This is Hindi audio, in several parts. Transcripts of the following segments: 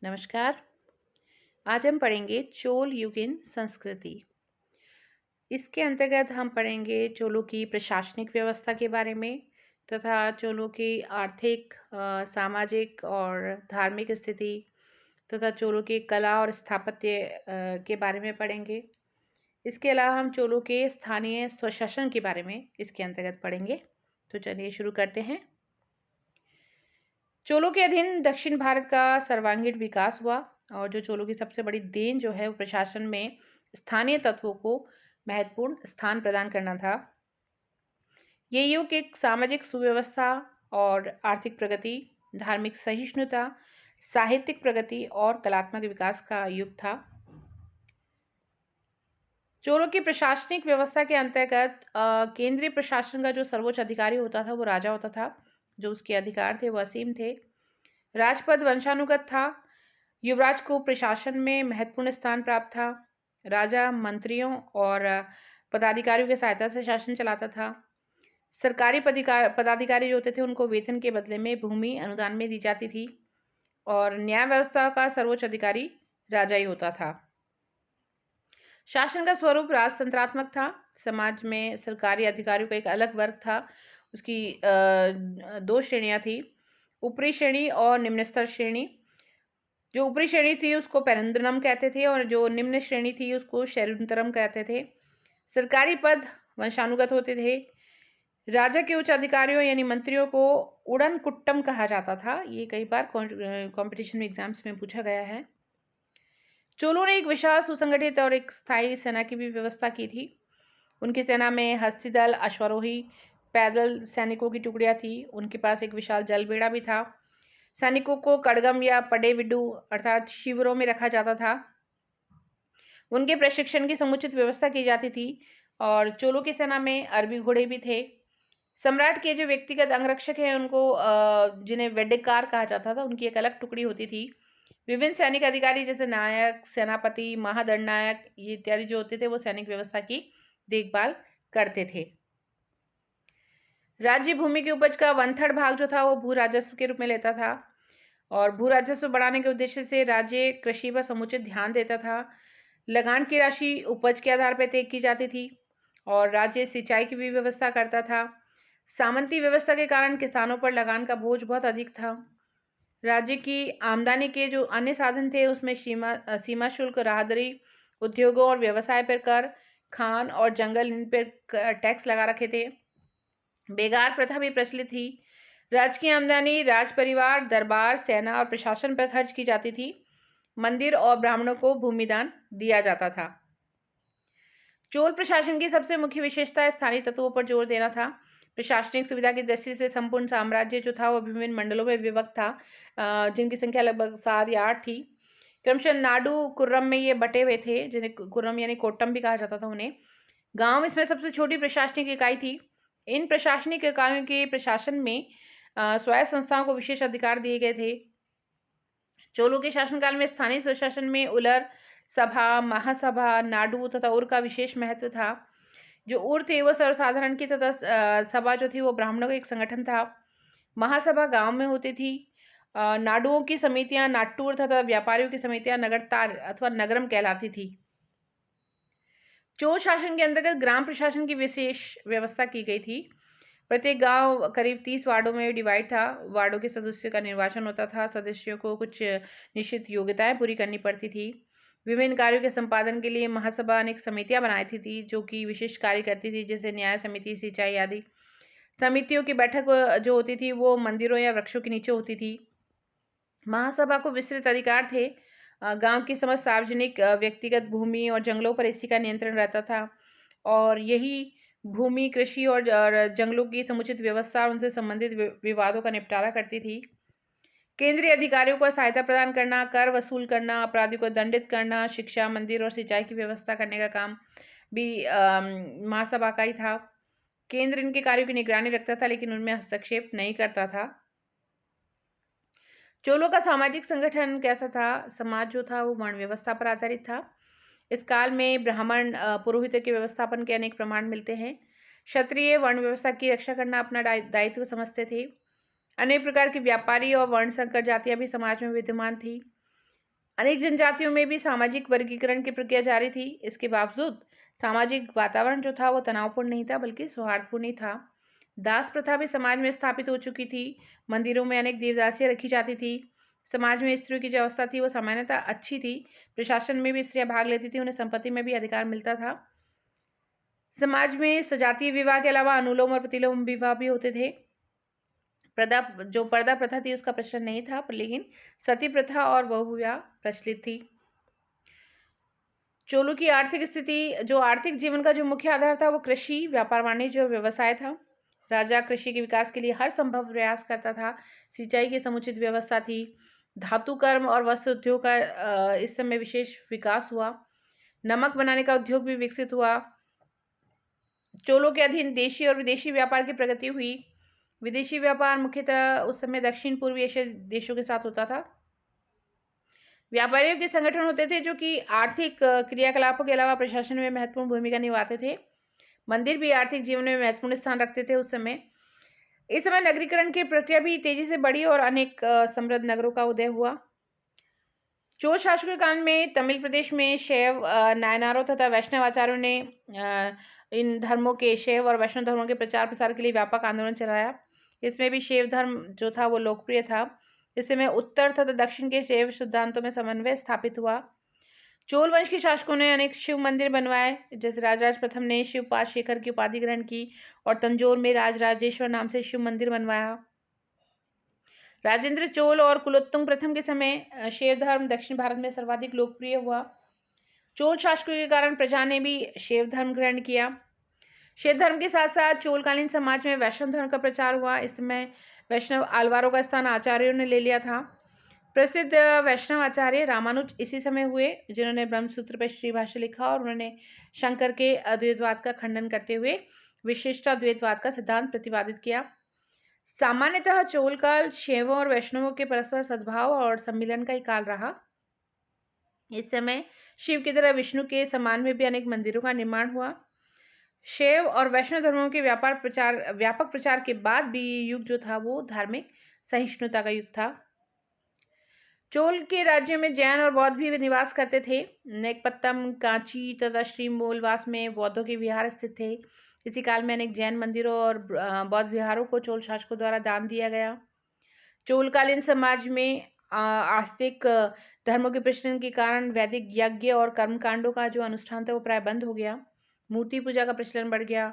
नमस्कार। आज हम पढ़ेंगे चोल युगीन संस्कृति। इसके अंतर्गत हम पढ़ेंगे चोलों की प्रशासनिक व्यवस्था के बारे में तथा चोलों की आर्थिक, सामाजिक और धार्मिक स्थिति तथा चोलों की कला और स्थापत्य के बारे में पढ़ेंगे। इसके अलावा हम चोलों के स्थानीय स्वशासन के बारे में इसके अंतर्गत पढ़ेंगे। तो चलिए शुरू करते हैं। चोलों के अधीन दक्षिण भारत का सर्वांगीण विकास हुआ और जो चोलों की सबसे बड़ी देन जो है वो प्रशासन में स्थानीय तत्वों को महत्वपूर्ण स्थान प्रदान करना था। ये युग एक सामाजिक सुव्यवस्था और आर्थिक प्रगति, धार्मिक सहिष्णुता, साहित्यिक प्रगति और कलात्मक विकास का युग था। चोलों की प्रशासनिक व्यवस्था के अंतर्गत केंद्रीय प्रशासन का जो सर्वोच्च अधिकारी होता था वो राजा होता था। जो उसके अधिकार थे वो असीम थे। राजपद वंशानुगत था। युवराज को प्रशासन में महत्वपूर्ण स्थान प्राप्त था। राजा मंत्रियों और पदाधिकारियों की सहायता से शासन चलाता था। सरकारी पदाधिकारी जो होते थे उनको वेतन के बदले में भूमि अनुदान में दी जाती थी और न्याय व्यवस्था का सर्वोच्च अधिकारी राजा ही होता था। शासन का स्वरूप राजतंत्रात्मक था। समाज में सरकारी अधिकारियों का एक अलग वर्ग था। उसकी दो श्रेणियां थी, ऊपरी श्रेणी और निम्न स्तर श्रेणी। जो ऊपरी श्रेणी थी उसको पेरंदनम कहते थे और जो निम्न श्रेणी थी उसको शैरुंतरम कहते थे। सरकारी पद वंशानुगत होते थे। राजा के उच्च अधिकारियों यानी मंत्रियों को उड़न कुट्टम कहा जाता था। ये कई बार कंपटीशन में एग्जाम्स में पूछा गया है। चोलों ने एक विशाल सुसंगठित और एक स्थायी सेना की भी व्यवस्था की थी। उनकी सेना में हस्ती दल, अश्वारोही, पैदल सैनिकों की टुकड़ियां थी। उनके पास एक विशाल जलबेड़ा भी था। सैनिकों को कड़गम या पडेविडु अर्थात शिविरों में रखा जाता था। उनके प्रशिक्षण की समुचित व्यवस्था की जाती थी और चोलों की सेना में अरबी घोड़े भी थे। सम्राट के जो व्यक्तिगत अंगरक्षक हैं उनको जिन्हें वेड्डेकार कहा जाता था, उनकी एक अलग टुकड़ी होती थी। विभिन्न सैनिक अधिकारी जैसे नायक, सेनापति, महादंडनायक ये इत्यादि जो होते थे वो सैनिक व्यवस्था की देखभाल करते थे। राज्य भूमि की उपज का 1/3 भाग जो था वो भू राजस्व के रूप में लेता था और भू राजस्व बढ़ाने के उद्देश्य से राज्य कृषि पर समुचित ध्यान देता था। लगान की राशि उपज के आधार पर तय की जाती थी और राज्य सिंचाई की भी व्यवस्था करता था। सामंती व्यवस्था के कारण किसानों पर लगान का बोझ बहुत अधिक था। राज्य की आमदनी के जो अन्य साधन थे उसमें सीमा शुल्क, राहदरी, उद्योगों और व्यवसाय पर कर, खान और जंगल इन पर टैक्स लगा रखे थे। बेगार प्रथा भी प्रचलित थी। राज्य की आमदनी राज परिवार, दरबार, सेना और प्रशासन पर खर्च की जाती थी। मंदिर और ब्राह्मणों को भूमिदान दिया जाता था। चोल प्रशासन की सबसे मुख्य विशेषता स्थानीय तत्वों पर जोर देना था। प्रशासनिक सुविधा की दृष्टि से संपूर्ण साम्राज्य जो था वो विभिन्न मंडलों में विभक्त था, जिनकी संख्या लगभग 7 या 8 थी। क्रमशः नाडु, कुर्रम में ये बटे हुए थे, जिन्हें कुर्रम यानी कोट्टम भी कहा जाता था उन्हें। गांव इसमें सबसे छोटी प्रशासनिक इकाई थी। इन प्रशासनिक इकाइयों के प्रशासन में स्वायत्त संस्थाओं को विशेष अधिकार दिए गए थे। चोलों के शासनकाल में स्थानीय स्वशासन में उलर, सभा, महासभा, नाडु तथा उर का विशेष महत्व था। जो उर थे वो सर्वसाधारण की तथा सभा जो थी वो ब्राह्मणों का एक संगठन था। महासभा गांव में होती थी। नाडुओं की समितियां नाट्टूर तथा व्यापारियों की समितियां नगरतार अथवा नगरम कहलाती थी। चोल शासन के अंतर्गत ग्राम प्रशासन की विशेष व्यवस्था की गई थी। प्रत्येक गांव करीब 30 वार्डों में डिवाइड था। वार्डों के सदस्यों का निर्वाचन होता था। सदस्यों को कुछ निश्चित योग्यताएं पूरी करनी पड़ती थी। विभिन्न कार्यों के संपादन के लिए महासभा अनेक समितियां बनाई थी जो कि विशिष्ट कार्य करती थी, जैसे न्याय समिति, सिंचाई आदि। समितियों की बैठक जो होती थी वो मंदिरों या वृक्षों के नीचे होती थी। महासभा को विस्तृत अधिकार थे। गांव की समस्त सार्वजनिक, व्यक्तिगत भूमि और जंगलों पर इसी का नियंत्रण रहता था और यही भूमि, कृषि और जंगलों की समुचित व्यवस्था और उनसे संबंधित विवादों का निपटारा करती थी। केंद्रीय अधिकारियों को सहायता प्रदान करना, कर वसूल करना, अपराधी को दंडित करना, शिक्षा, मंदिर और सिंचाई की व्यवस्था करने का काम भी महासभा का ही था। केंद्र इनके कार्यों की निगरानी रखता था लेकिन उनमें हस्तक्षेप नहीं करता था। चोलों का सामाजिक संगठन कैसा था? समाज जो था वो वर्ण व्यवस्था पर आधारित था। इस काल में ब्राह्मण पुरोहित के व्यवस्थापन के अनेक प्रमाण मिलते हैं। क्षत्रिय वर्ण व्यवस्था की रक्षा करना अपना दायित्व समझते थे। अनेक प्रकार की व्यापारी और वर्ण संकर जातियां भी समाज में विद्यमान थी। अनेक जनजातियों में भी सामाजिक वर्गीकरण की प्रक्रिया जारी थी। इसके बावजूद सामाजिक वातावरण जो था वो तनावपूर्ण नहीं था, बल्कि सौहार्दपूर्ण ही था। दास प्रथा भी समाज में स्थापित हो चुकी थी। मंदिरों में अनेक देवदासियां रखी जाती थी। समाज में स्त्रियों की जो अवस्था थी वो सामान्यतः अच्छी थी। प्रशासन में भी स्त्रियां भाग लेती थी, उन्हें संपत्ति में भी अधिकार मिलता था। समाज में सजातीय विवाह के अलावा अनुलोम और प्रतिलोम विवाह भी होते थे। पर्दा प्रथा थी उसका प्रचलन नहीं था, पर लेकिन सती प्रथा और बहुविवाह प्रचलित थी। चोलों की आर्थिक स्थिति, जो आर्थिक जीवन का जो मुख्य आधार था वो कृषि, व्यापार वाणिज्य और व्यवसाय था। राजा कृषि के विकास के लिए हर संभव प्रयास करता था। सिंचाई की समुचित व्यवस्था थी। धातु कर्म और वस्त्र उद्योग का इस समय विशेष विकास हुआ। नमक बनाने का उद्योग भी विकसित हुआ। चोलों के अधीन देशी और विदेशी व्यापार की प्रगति हुई। विदेशी व्यापार मुख्यतः उस समय दक्षिण पूर्वी एशिया देशों के साथ होता था। व्यापारियों के संगठन होते थे जो कि आर्थिक क्रियाकलापों के अलावा प्रशासन में महत्वपूर्ण भूमिका निभाते थे। मंदिर भी आर्थिक जीवन में महत्वपूर्ण स्थान रखते थे उस समय। इस समय नगरीकरण की प्रक्रिया भी तेजी से बढ़ी और अनेक समृद्ध नगरों का उदय हुआ। चोल शासकों के काल में तमिल प्रदेश में शैव, नायनारों तथा वैष्णव आचार्यों ने इन धर्मों के, शैव और वैष्णव धर्मों के प्रचार प्रसार के लिए व्यापक आंदोलन चलाया। इसमें भी शैव धर्म जो था वो लोकप्रिय था। इस समय उत्तर तथा दक्षिण के शैव सिद्धांतों में समन्वय स्थापित हुआ। चोल वंश के शासकों ने अनेक शिव मंदिर बनवाए, जैसे राजराज प्रथम ने शिवपाद शेखर की उपाधि ग्रहण की और तंजौर में राजराजेश्वर नाम से शिव मंदिर बनवाया। राजेंद्र चोल और कुलोत्तुंग प्रथम के समय शैव धर्म दक्षिण भारत में सर्वाधिक लोकप्रिय हुआ। चोल शासकों के कारण प्रजा ने भी शैव धर्म ग्रहण किया। शैव धर्म के साथ साथ चोलकालीन समाज में वैष्णव धर्म का प्रचार हुआ। इस समय वैष्णव आलवारों का स्थान आचार्यों ने ले लिया था। प्रसिद्ध वैष्णव आचार्य रामानुज इसी समय हुए, जिन्होंने ब्रह्मसूत्र पर श्रीभाष्य लिखा और उन्होंने शंकर के अद्वैतवाद का खंडन करते हुए विशिष्टाद्वैतवाद का सिद्धांत प्रतिपादित किया। सामान्यतः चोल काल शैवों और वैष्णवों के परस्पर सद्भाव और सम्मिलन का ही काल रहा। इस समय शिव की तरह विष्णु के समान में भी अनेक मंदिरों का निर्माण हुआ। शैव और वैष्णव धर्मों के व्यापक प्रचार के बाद भी युग जो था वो धार्मिक सहिष्णुता का युग था। चोल के राज्य में जैन और बौद्ध भी निवास करते थे। नेकपत्तम, कांची तथा श्रीमूलवास में बौद्धों के विहार स्थित थे। इसी काल में अनेक जैन मंदिरों और बौद्ध विहारों को चोल शासकों द्वारा दान दिया गया। चोलकालीन समाज में आस्तिक धर्मों के प्रचलन के कारण वैदिक यज्ञ और कर्मकांडों का जो अनुष्ठान था वो प्राय बंद हो गया। मूर्ति पूजा का प्रचलन बढ़ गया।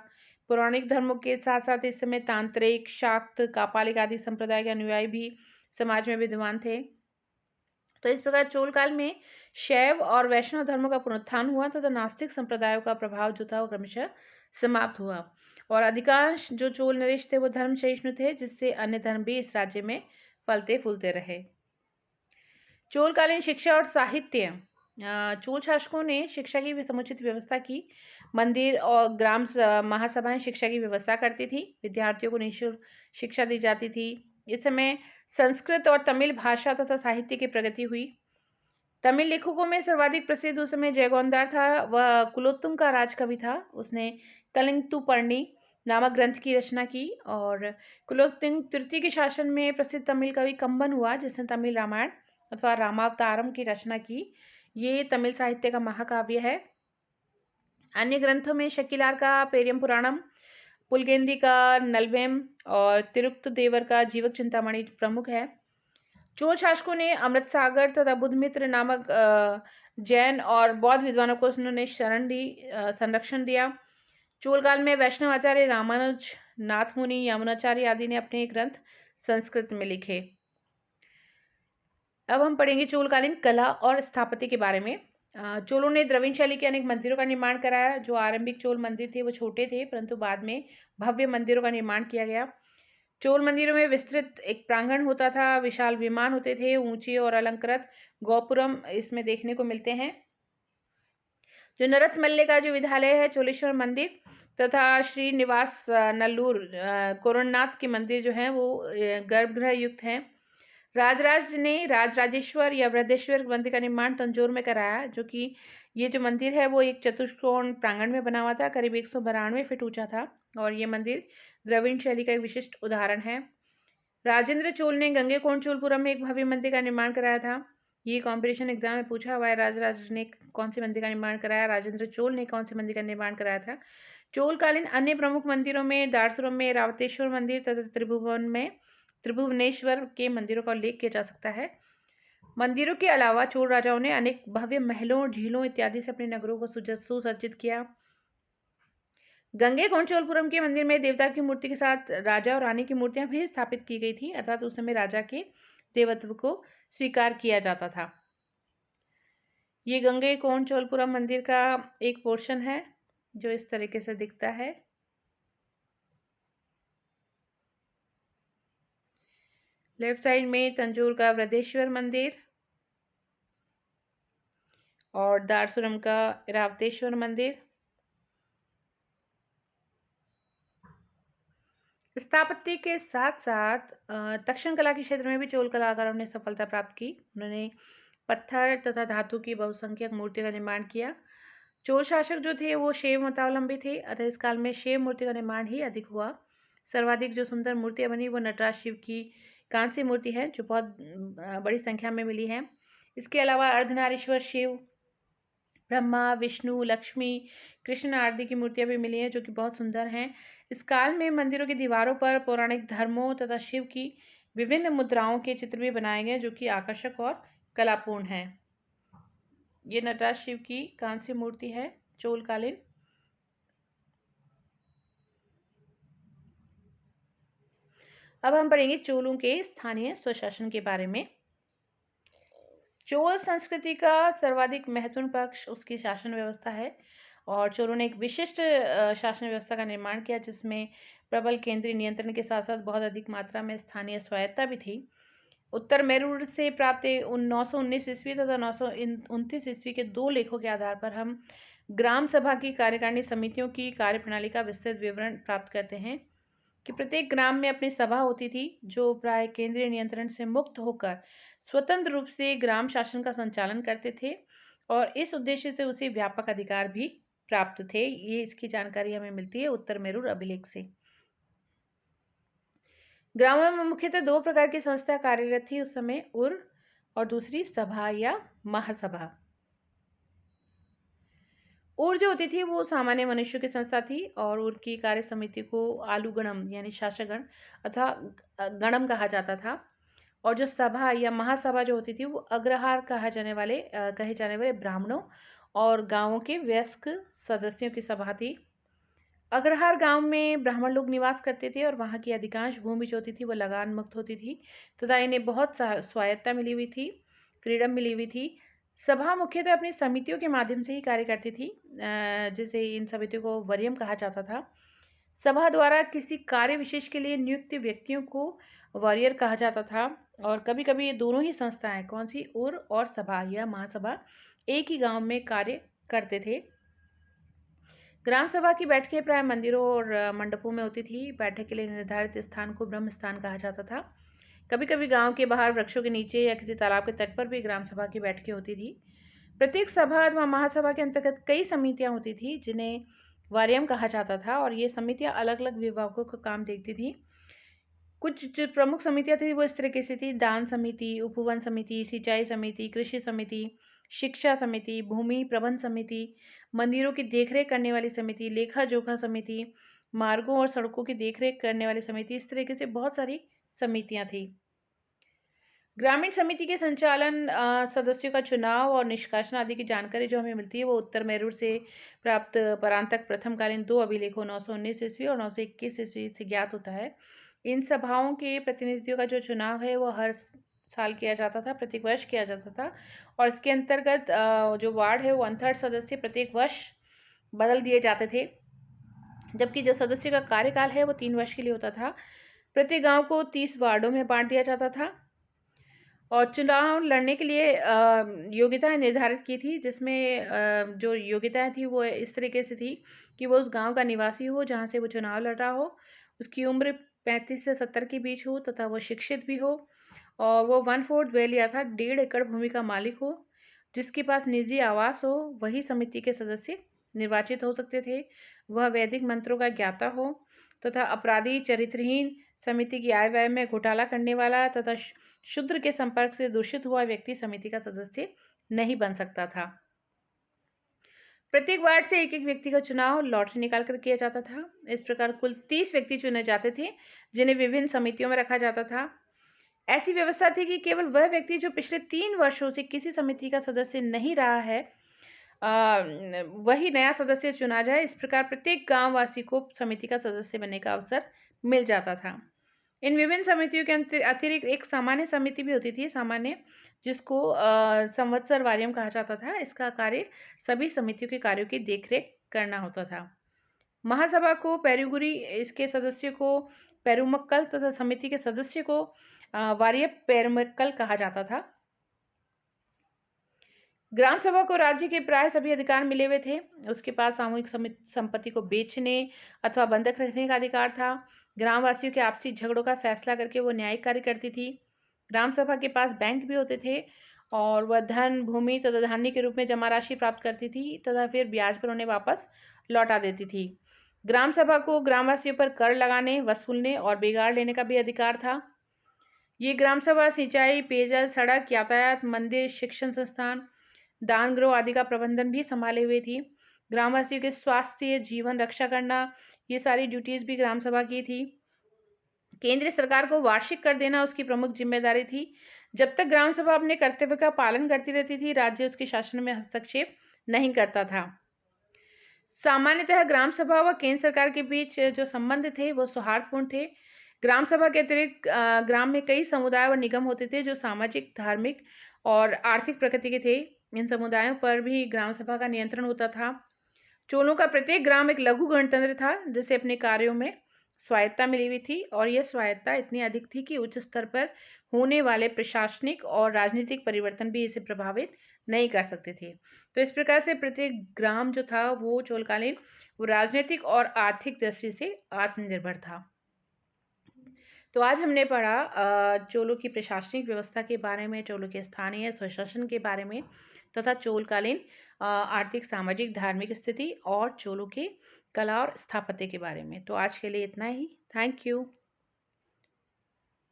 पौराणिक धर्मों के साथ साथ इस समय तांत्रिक, शाक्त, कापालिक आदि संप्रदाय के अनुयायी भी समाज में विद्यमान थे। तो इस प्रकार चोल काल में शैव और वैष्णव धर्मों का पुनरुत्थान हुआ तथा नास्तिक संप्रदायों का प्रभाव जो था वो क्रमशः समाप्त हुआ और अधिकांश जो चोल नरेश थे वो धर्म सहिष्णु थे, जिससे अन्य धर्म भी इस राज्य में फलते फूलते रहे। चोलकालीन शिक्षा और साहित्य। चोल शासकों ने शिक्षा की समुचित व्यवस्था की। मंदिर और ग्राम महासभाएं शिक्षा की व्यवस्था करती थी। विद्यार्थियों को निःशुल्क शिक्षा दी जाती थी। इस समय संस्कृत और तमिल भाषा तथा साहित्य की प्रगति हुई। तमिल लेखकों में सर्वाधिक प्रसिद्ध उस समय जयगोंदार था। वह कुलोत्तुंग का राजकवि था। उसने कलिंगतुपर्णी नामक ग्रंथ की रचना की और कुलोत्तुंग तृतीय के शासन में प्रसिद्ध तमिल कवि कंबन हुआ, जिसने तमिल रामायण अथवा रामावतारम की रचना की। ये तमिल साहित्य का महाकाव्य है। अन्य ग्रंथों में शकीलार का पेरियम पुराणम, पुलकेंदी का नलवेम और तिरुक्त देवर का जीवक चिंतामणि प्रमुख है। चोल शासकों ने अमृत सागर तथा बुद्धमित्र नामक जैन और बौद्ध विद्वानों को उन्होंने संरक्षण दिया। चोल काल में वैष्णव आचार्य रामानुज, नाथ मुनि, यमुनाचार्य आदि ने अपने ग्रंथ संस्कृत में लिखे। अब हम पढ़ेंगे चोलकालीन कला और स्थापत्य के बारे में। चोलों ने द्रविड़ शैली के अनेक मंदिरों का निर्माण कराया। जो आरंभिक चोल मंदिर थे वो छोटे थे, परंतु बाद में भव्य मंदिरों का निर्माण किया गया। चोल मंदिरों में विस्तृत एक प्रांगण होता था। विशाल विमान होते थे। ऊंचे और अलंकृत गोपुरम इसमें देखने को मिलते हैं। जो नरतमल्ले का जो विद्यालय है, चोलेश्वर मंदिर तथा श्रीनिवास नल्लूर कोरनाथ के मंदिर जो हैं वो गर्भगृह युक्त हैं। राजराज ने राजराजेश्वर या वृद्धेश्वर मंदिर का निर्माण तंजौर में कराया, जो कि ये जो मंदिर है वो एक चतुष्कोण प्रांगण में बना हुआ था, करीब 192 फीट ऊंचा था और ये मंदिर द्रविड़ शैली का एक विशिष्ट उदाहरण है। राजेंद्र चोल ने गंगेकोंड चोलपुरम में एक भव्य मंदिर का निर्माण कराया था। ये कॉम्पिटिशन एग्जाम में पूछा हुआ है। राजराज ने कौन से मंदिर का निर्माण कराया? राजेंद्र चोल ने कौन से मंदिर का निर्माण कराया था? चोलकालीन अन्य प्रमुख मंदिरों में दार्शुरम में रावतेश्वर मंदिर तथा त्रिभुवनेश्वर के मंदिरों का उल्लेख किया जा सकता है। मंदिरों के अलावा चोल राजाओं ने अनेक भव्य महलों, झीलों इत्यादि से अपने नगरों को सुसज्जित किया। गंगैकोंड चोलपुरम के मंदिर में देवता की मूर्ति के साथ राजा और रानी की मूर्तियां भी स्थापित की गई थी, अर्थात उस समय राजा के देवत्व को स्वीकार किया जाता था। ये गंगैकोंड चोलपुरम मंदिर का एक पोर्शन है जो इस तरीके से दिखता है। लेफ्ट साइड में तंजौर का वृद्धेश्वर मंदिर और दार्शुरम का रावतेश्वर मंदिर। स्थापत्य के साथ साथ दक्षिण कला के क्षेत्र में भी चोल कलाकारों ने सफलता प्राप्त की। उन्होंने पत्थर तथा धातु की बहुसंख्यक मूर्तियों का निर्माण किया। चोल शासक जो थे वो शैव मतावलंबी थे, अतः इस काल में शैव मूर्ति का निर्माण ही अधिक हुआ। सर्वाधिक जो सुंदर मूर्तियां बनी वो नटराज शिव की कांस्य मूर्ति है, जो बहुत बड़ी संख्या में मिली है। इसके अलावा अर्धनारीश्वर शिव, ब्रह्मा, विष्णु, लक्ष्मी, कृष्ण आदि की मूर्तियां भी मिली हैं जो कि बहुत सुंदर हैं। इस काल में मंदिरों की दीवारों पर पौराणिक धर्मों तथा शिव की विभिन्न मुद्राओं के चित्र भी बनाए गए जो कि आकर्षक और कलापूर्ण हैं। ये नटराज शिव की कांस्य मूर्ति है चोलकालीन। अब हम पढ़ेंगे चोलों के स्थानीय स्वशासन के बारे में। चोल संस्कृति का सर्वाधिक महत्वपूर्ण पक्ष उसकी शासन व्यवस्था है और चोलों ने एक विशिष्ट शासन व्यवस्था का निर्माण किया जिसमें प्रबल केंद्रीय नियंत्रण के साथ साथ बहुत अधिक मात्रा में स्थानीय स्वायत्ता भी थी। उत्तर मेरुड़ से प्राप्त 919 ईस्वी तथा 929 ईस्वी के 2 लेखों के आधार पर हम ग्राम सभा की कार्यकारिणी समितियों की कार्यप्रणाली का विस्तृत विवरण प्राप्त करते हैं कि प्रत्येक ग्राम में अपनी सभा होती थी जो प्राय केंद्रीय नियंत्रण से मुक्त होकर स्वतंत्र रूप से ग्राम शासन का संचालन करते थे और इस उद्देश्य से उसे व्यापक अधिकार भी प्राप्त थे। ये इसकी जानकारी हमें मिलती है उत्तर मेरुड़ अभिलेख से। ग्रामों में मुख्यतः 2 प्रकार की संस्था कार्यरत थी उस समय, उर और दूसरी सभा या महासभा। उर जो होती थी वो सामान्य मनुष्यों की संस्था थी और उर की कार्य समिति को आलूगणम यानी शासकगण अथवा गणम कहा जाता था और जो सभा या महासभा जो होती थी वो अग्रहार कहे जाने वाले ब्राह्मणों और गांवों के वयस्क सदस्यों की सभा थी। अग्रहार गांव में ब्राह्मण लोग निवास करते थे और वहां की अधिकांश भूमि जो होती थी वो लगान मुक्त होती थी तथा इन्हें बहुत स्वायत्ता मिली हुई थी, फ्रीडम मिली हुई थी। सभा मुख्यतः अपनी समितियों के माध्यम से ही कार्य करती थी, जिसे इन समितियों को वरीयम कहा जाता था। सभा द्वारा किसी कार्य विशेष के लिए नियुक्त व्यक्तियों को वॉरियर कहा जाता था और कभी कभी ये दोनों ही संस्थाएं, कौन सी, उर और सभा या महासभा, एक ही गांव में कार्य करते थे। ग्राम सभा की बैठकें प्राय मंदिरों और मंडपों में होती थी। बैठक के लिए निर्धारित स्थान को ब्रह्म स्थान कहा जाता था। कभी कभी गांव के बाहर वृक्षों के नीचे या किसी तालाब के तट पर भी ग्राम सभा की बैठकें होती थी। प्रत्येक सभा अथवा महासभा के अंतर्गत कई समितियां होती थी जिन्हें वार्यम कहा जाता था और ये समितियां अलग अलग विभागों का काम देखती थी। कुछ जो प्रमुख समितियां थी वो इस तरीके से थी: दान समिति, उपवन समिति, सिंचाई समिति, कृषि समिति, शिक्षा समिति, भूमि प्रबंध समिति, मंदिरों की देखरेख करने वाली समिति, लेखा जोखा समिति, मार्गों और सड़कों की देखरेख करने वाली समिति। इस तरीके से बहुत सारी समितियां थी। ग्रामीण समिति के संचालन, सदस्यों का चुनाव और निष्कासन आदि की जानकारी जो हमें मिलती है वो उत्तर मेरुड़ से प्राप्त परांतक प्रथमकालीन 2 अभिलेखों 919 ईस्वी और 921 ईस्वी से ज्ञात होता है। इन सभाओं के प्रतिनिधियों का जो चुनाव है वो हर साल किया जाता था, प्रत्येक वर्ष किया जाता था और इसके अंतर्गत जो वार्ड है वो 1/3 सदस्य प्रत्येक वर्ष बदल दिए जाते थे, जबकि जो सदस्य का कार्यकाल है वो 3 वर्ष के लिए होता था। प्रत्येक गांव को 30 वार्डों में बांट दिया जाता था और चुनाव लड़ने के लिए योग्यताएं निर्धारित की थी, जिसमें जो योग्यताएं थी वो इस तरीके से थी कि वो उस गांव का निवासी हो जहां से वो चुनाव लड़ रहा हो, उसकी उम्र 35 से 70 के बीच हो तथा वो शिक्षित भी हो और वो 1/4 वेल या था 1.5 एकड़ भूमि का मालिक हो, जिसके पास निजी आवास हो, वही समिति के सदस्य निर्वाचित हो सकते थे। वह वैदिक मंत्रों का ज्ञाता हो तथा अपराधी, चरित्रहीन, समिति की आय व्यय में घोटाला करने वाला तथा शूद्र के संपर्क से दूषित हुआ व्यक्ति समिति का सदस्य नहीं बन सकता था। प्रत्येक वार्ड से एक एक व्यक्ति का चुनाव लॉटरी निकालकर किया जाता था। इस प्रकार कुल 30 व्यक्ति चुने जाते थे, जिन्हें विभिन्न समितियों में रखा जाता था। ऐसी व्यवस्था थी कि केवल वह व्यक्ति जो पिछले 3 वर्षों से किसी समिति का सदस्य नहीं रहा है, वही नया सदस्य चुना जाए। इस प्रकार प्रत्येक गांव वासी को समिति का सदस्य बनने का अवसर मिल जाता था। इन विभिन्न समितियों के अतिरिक्त एक सामान्य समिति भी होती थी, सामान्य, जिसको संवत्सर वार्यम कहा जाता था। इसका कार्य सभी समितियों के कार्यों की देखरेख करना होता था। महासभा को पेरुगुरी, इसके सदस्य को पेरुमक्कल तथा समिति के सदस्य को वार्य पेरुमक्कल कहा जाता था। ग्राम सभा को राज्य के प्राय सभी अधिकार मिले हुए थे। उसके पास सामूहिक संपत्ति को बेचने अथवा बंधक रखने का अधिकार था। ग्रामवासियों के आपसी झगड़ों का फैसला करके वो न्यायिक कार्य करती थी। ग्राम सभा के पास बैंक भी होते थे और वह धन, भूमि तथा धान्य के रूप में जमा राशि प्राप्त करती थी तथा फिर ब्याज पर उन्हें वापस लौटा देती थी। ग्राम सभा को ग्रामवासियों पर कर लगाने, वसूलने और बिगाड़ लेने का भी अधिकार था। ये ग्राम सभा सिंचाई, पेयजल, सड़क, यातायात, मंदिर, शिक्षण संस्थान, दान गृह आदि का प्रबंधन भी संभाले हुए थी। ग्रामवासियों के स्वास्थ्य, जीवन रक्षा करना, ये सारी ड्यूटीज भी ग्राम सभा की थी। केंद्र सरकार को वार्षिक कर देना उसकी प्रमुख जिम्मेदारी थी। जब तक ग्राम सभा अपने कर्तव्य का पालन करती रहती थी, राज्य उसके शासन में हस्तक्षेप नहीं करता था। सामान्यतः ग्राम सभा व केंद्र सरकार के बीच जो संबंध थे वो सौहार्दपूर्ण थे। ग्राम सभा के अतिरिक्त ग्राम में कई समुदाय और निगम होते थे जो सामाजिक, धार्मिक और आर्थिक प्रकृति के थे। इन समुदायों पर भी ग्राम सभा का नियंत्रण होता था। चोलों का प्रत्येक ग्राम एक लघु गणतंत्र था, जिसे अपने कार्यों में स्वायत्ता मिली हुई थी और यह स्वायत्ता इतनी अधिक थी कि उच्च स्तर पर होने वाले प्रशासनिक और राजनीतिक परिवर्तन भी इसे प्रभावित नहीं कर सकते थे। तो इस प्रकार से प्रत्येक ग्राम जो था वो चोलकालीन वो राजनीतिक और आर्थिक दृष्टि से आत्मनिर्भर था। तो आज हमने पढ़ा चोलों की प्रशासनिक व्यवस्था के बारे में, चोलों के स्थानीय स्वशासन के बारे में तथा चोलकालीन आर्थिक, सामाजिक, धार्मिक स्थिति और चोलों के कला और स्थापत्य के बारे में। तो आज के लिए इतना ही। Thank you.